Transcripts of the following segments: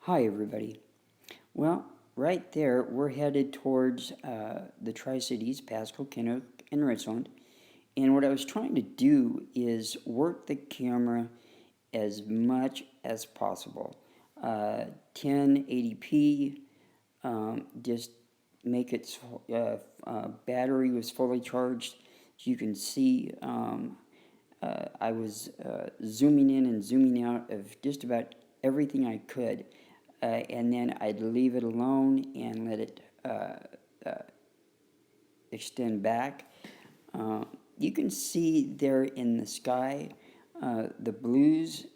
Hi everybody. Well, right there we're headed towards the Tri-Cities, Pasco, Kennewick, and Richland. And what I was trying to do is work the camera as much as possible. 1080p, just make its battery was fully charged. You can see I was zooming in and zooming out of just about everything I could. And then I'd leave it alone and let it extend back. You can see there in the sky, the blues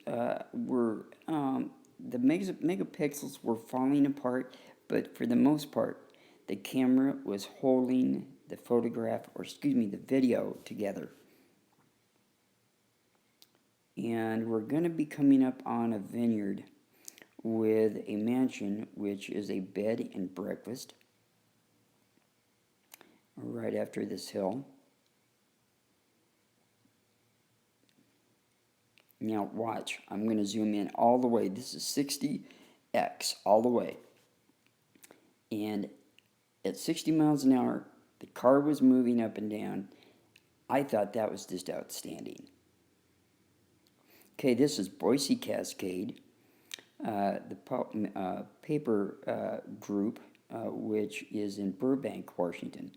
were, the megapixels were falling apart, but for the most part, the camera was holding the photograph, or excuse me, the video together. And we're going to be coming up on a vineyard with a mansion, which is a bed and breakfast right after this hill. Now watch, I'm going to zoom in all the way. This is 60x all the way. And at 60 miles an hour, the car was moving up and down. I thought that was just outstanding. Okay, this is Boise Cascade, the paper group, which is in Burbank, Washington.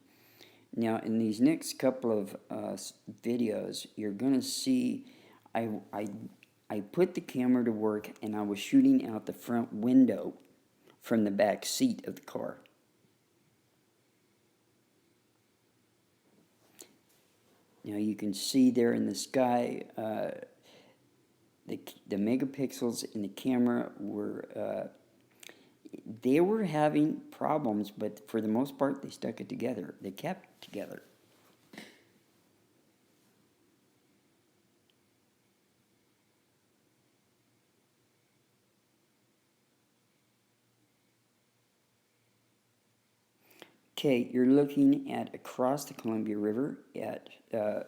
Now, in these next couple of videos, you're going to see I put the camera to work and I was shooting out the front window from the back seat of the car. Now you can see there in the sky, the megapixels in the camera were, they were having problems, but for the most part they stuck it together. They kept it together. Okay, you're looking at across the Columbia River at the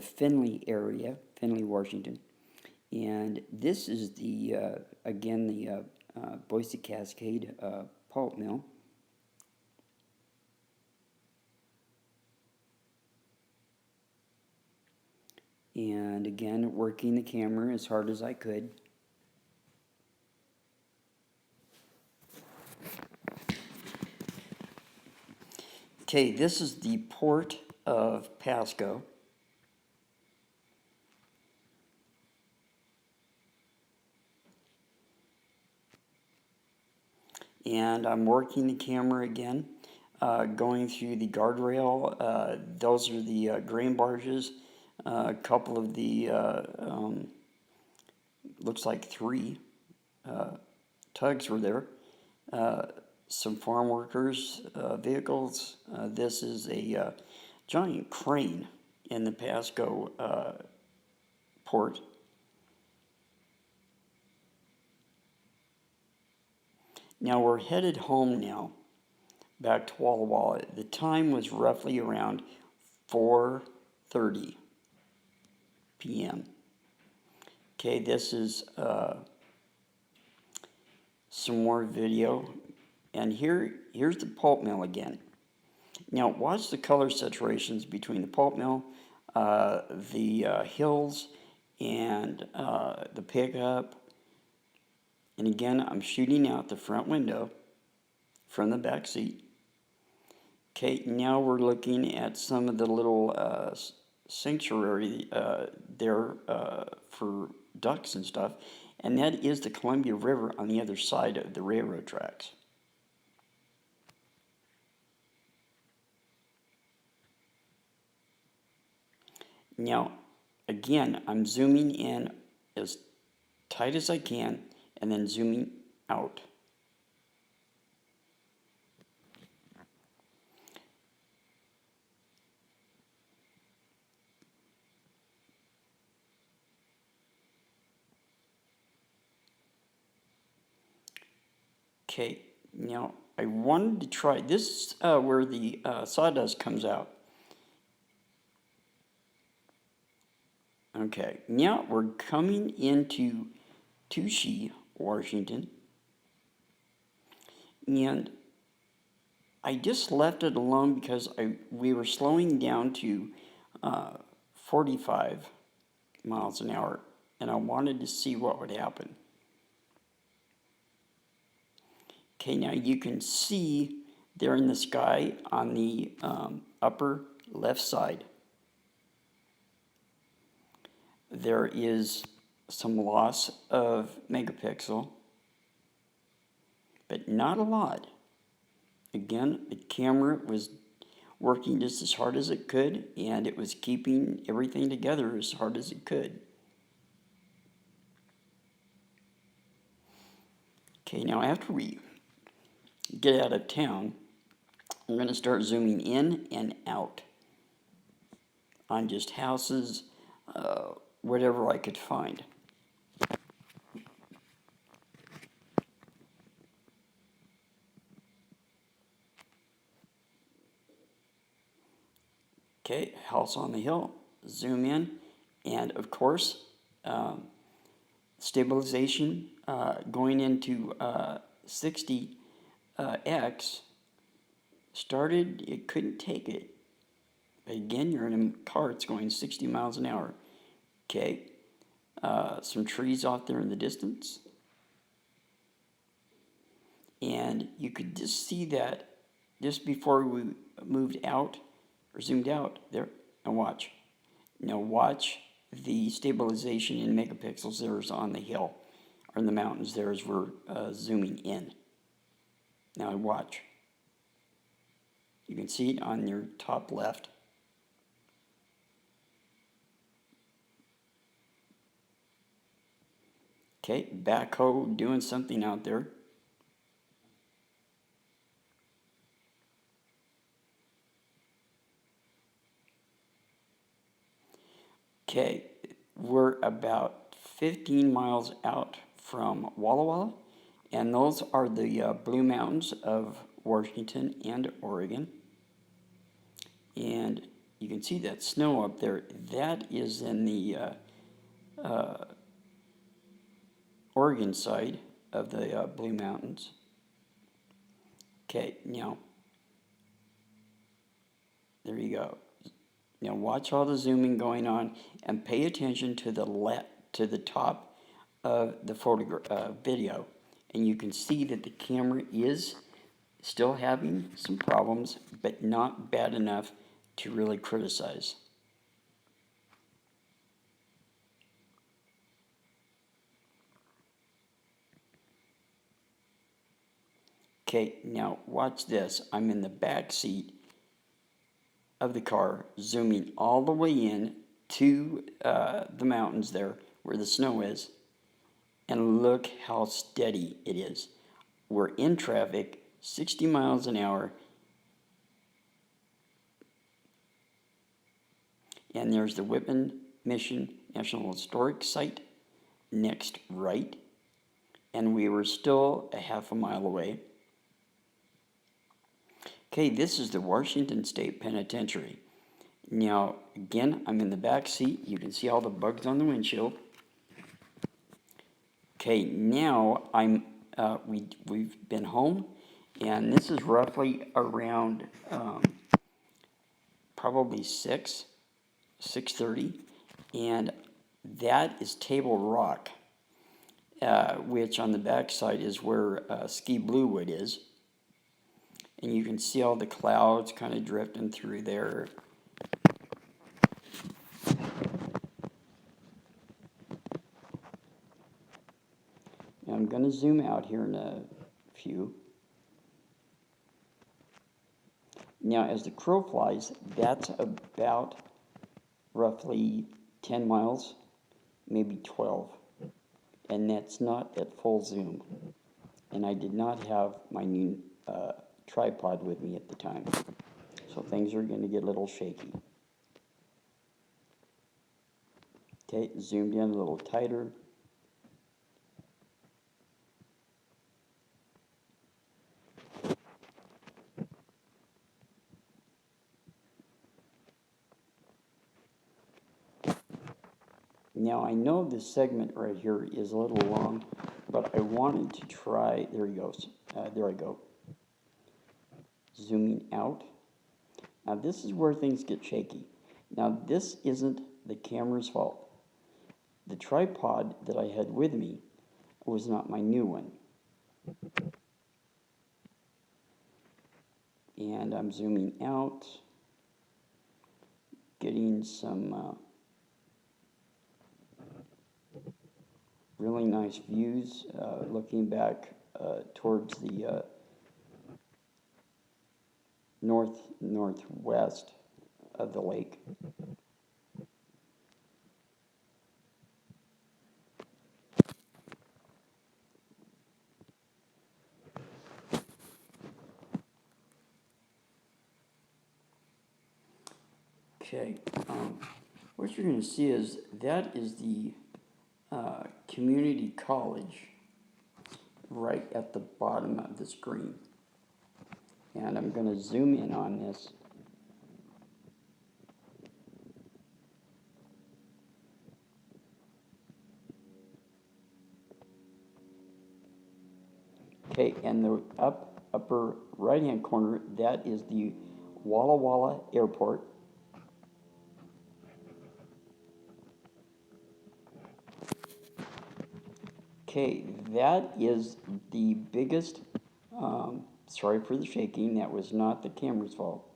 Findlay area, Findlay, Washington. And this is the, again, the Boise Cascade pulp mill. And again, working the camera as hard as I could. Okay, this is the port of Pasco. And I'm working the camera again, going through the guardrail. Those are the grain barges. A couple of the, looks like 3 tugs were there. Some farm workers' vehicles. This is a giant crane in the Pasco port. Now we're headed home now, back to Walla Walla. The time was roughly around 4:30 p.m. Okay, this is some more video, and here's the pulp mill again. Now watch the color saturations between the pulp mill, the hills, and the pickup. And again, I'm shooting out the front window from the back seat. Okay, now we're looking at some of the little sanctuary there for ducks and stuff. And that is the Columbia River on the other side of the railroad tracks. Now, again, I'm zooming in as tight as I can and then zooming out. Okay, now I wanted to try, this where the sawdust comes out. Okay, now we're coming into Touchy, Washington. And I just left it alone because we were slowing down to 45 miles an hour, and I wanted to see what would happen. Okay, now you can see there in the sky on the upper left side, there is some loss of megapixel, but not a lot. Again, the camera was working just as hard as it could, and it was keeping everything together as hard as it could. Okay, now after we get out of town, I'm going to start zooming in and out on just houses, whatever I could find. Okay, house on the hill, zoom in, and of course, stabilization going into 60x started, it couldn't take it. But again, you're in a car, it's going 60 miles an hour. Okay, some trees off there in the distance. And you could just see that just before we moved out, or zoomed out there. Now watch. Now watch the stabilization in megapixels there's on the hill, or in the mountains there as we're zooming in. Now watch. You can see it on your top left. Okay, backhoe doing something out there. Okay, we're about 15 miles out from Walla Walla, and those are the Blue Mountains of Washington and Oregon. And you can see that snow up there. That is in the Oregon side of the Blue Mountains. Okay, now, there you go. Now watch all the zooming going on and pay attention to the top of the video, and you can see that the camera is still having some problems, but not bad enough to really criticize. Okay, now watch this. I'm in the back seat of the car, zooming all the way in to the mountains there where the snow is, and look how steady it is. We're in traffic, 60 miles an hour, and there's the Whitman Mission National Historic Site next right, and we were still a half a mile away. Okay, this is the Washington State Penitentiary. Now, again, I'm in the back seat. You can see all the bugs on the windshield. Okay, now we've been home, and this is roughly around probably 6:30, and that is Table Rock, which on the back side is where Ski Bluewood is. And you can see all the clouds kind of drifting through there. Now I'm going to zoom out here in a few. Now as the crow flies, that's about roughly 10 miles, maybe 12. And that's not at full zoom. And I did not have my new tripod with me at the time, so things are going to get a little shaky. Okay, zoomed in a little tighter. Now I know this segment right here is a little long, but I wanted to try, there he goes, there I go. zooming out. Now this is where things get shaky. Now this isn't the camera's fault. The tripod that I had with me was not my new one. And I'm zooming out, getting some really nice views, looking back towards the northwest of the lake. Okay, what you're going to see is that is the community college right at the bottom of the screen. And I'm going to zoom in on this. Okay, and the upper right hand corner, that is the Walla Walla Airport. Okay, that is the biggest, sorry for the shaking, that was not the camera's fault.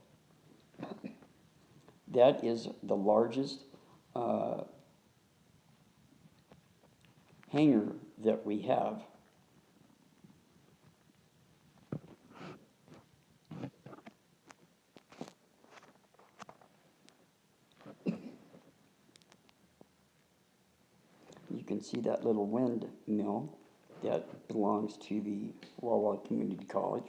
That is the largest hangar that we have. You can see that little windmill that belongs to the Walla Community College.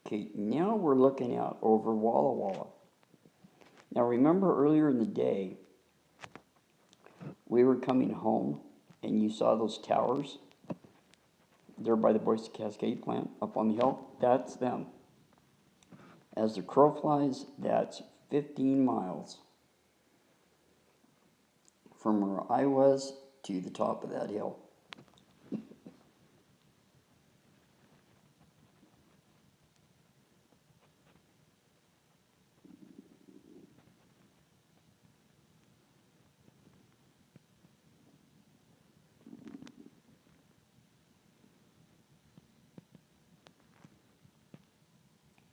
Okay, now we're looking out over Walla Walla. Now remember earlier in the day, we were coming home and you saw those towers there by the Boise Cascade plant up on the hill? That's them. As the crow flies, that's 15 miles from where I was to the top of that hill.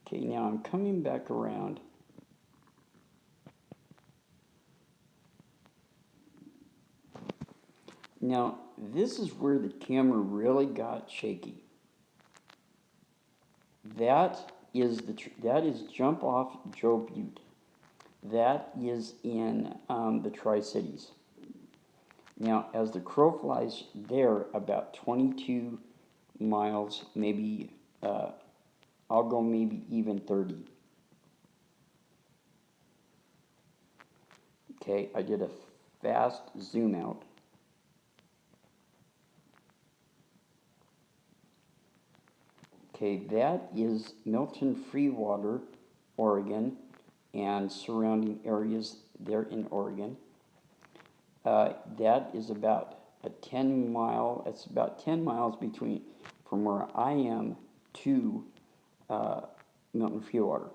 Okay, now I'm coming back around. Now, this is where the camera really got shaky. That is Jump Off Joe Butte. That is in the Tri-Cities. Now, as the crow flies there, about 22 miles, maybe, I'll go maybe even 30. Okay, I did a fast zoom out. Okay, that is Milton Freewater, Oregon, and surrounding areas there in Oregon. That is about a 10-mile, it's about 10 miles from where I am to Milton Freewater.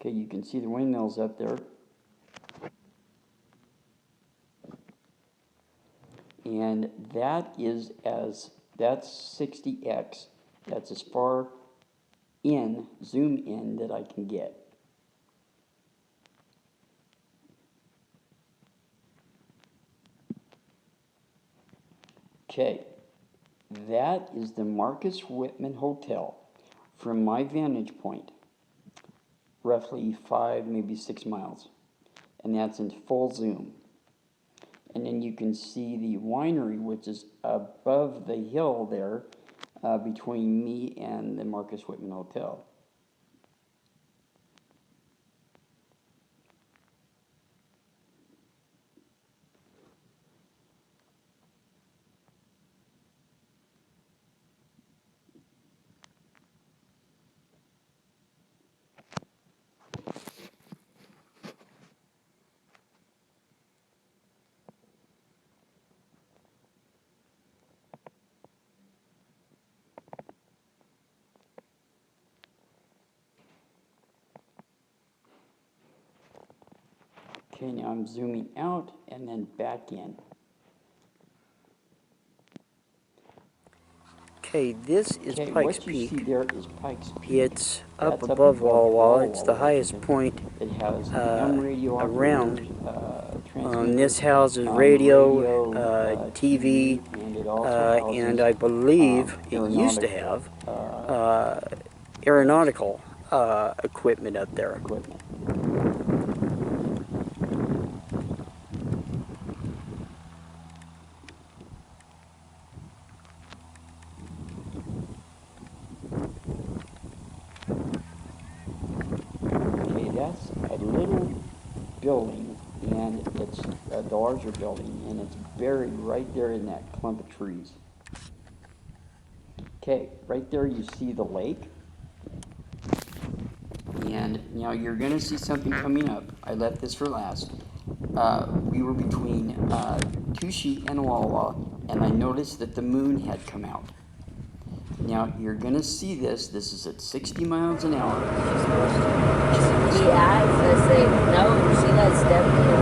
Okay, you can see the windmills up there. And that's 60x. That's as far in, zoom in, that I can get. Okay, that is the Marcus Whitman Hotel from my vantage point, roughly 5, maybe 6 miles. And that's in full zoom. And then you can see the winery, which is above the hill there, between me and the Marcus Whitman Hotel. Okay, now I'm zooming out and then back in. Okay, this is Pikes what you Peak. see there is Pikes Peak. It's up That's above Walla Walla. Walla It's the Walla. highest point It has ham radio around. transmitter, This houses radio, TV, and it also houses, and I believe it used to have aeronautical equipment up there. Okay, that's a little building, and it's a larger building, and it's buried right there in that clump of trees. Okay, right there you see the lake. And now you're going to see something coming up. I left this for last. We were between Tushi and Walla Walla, and I noticed that the moon had come out. Now you're going to see this. This is at 60 miles an hour. Yeah, I was going to say, no, she lets definitely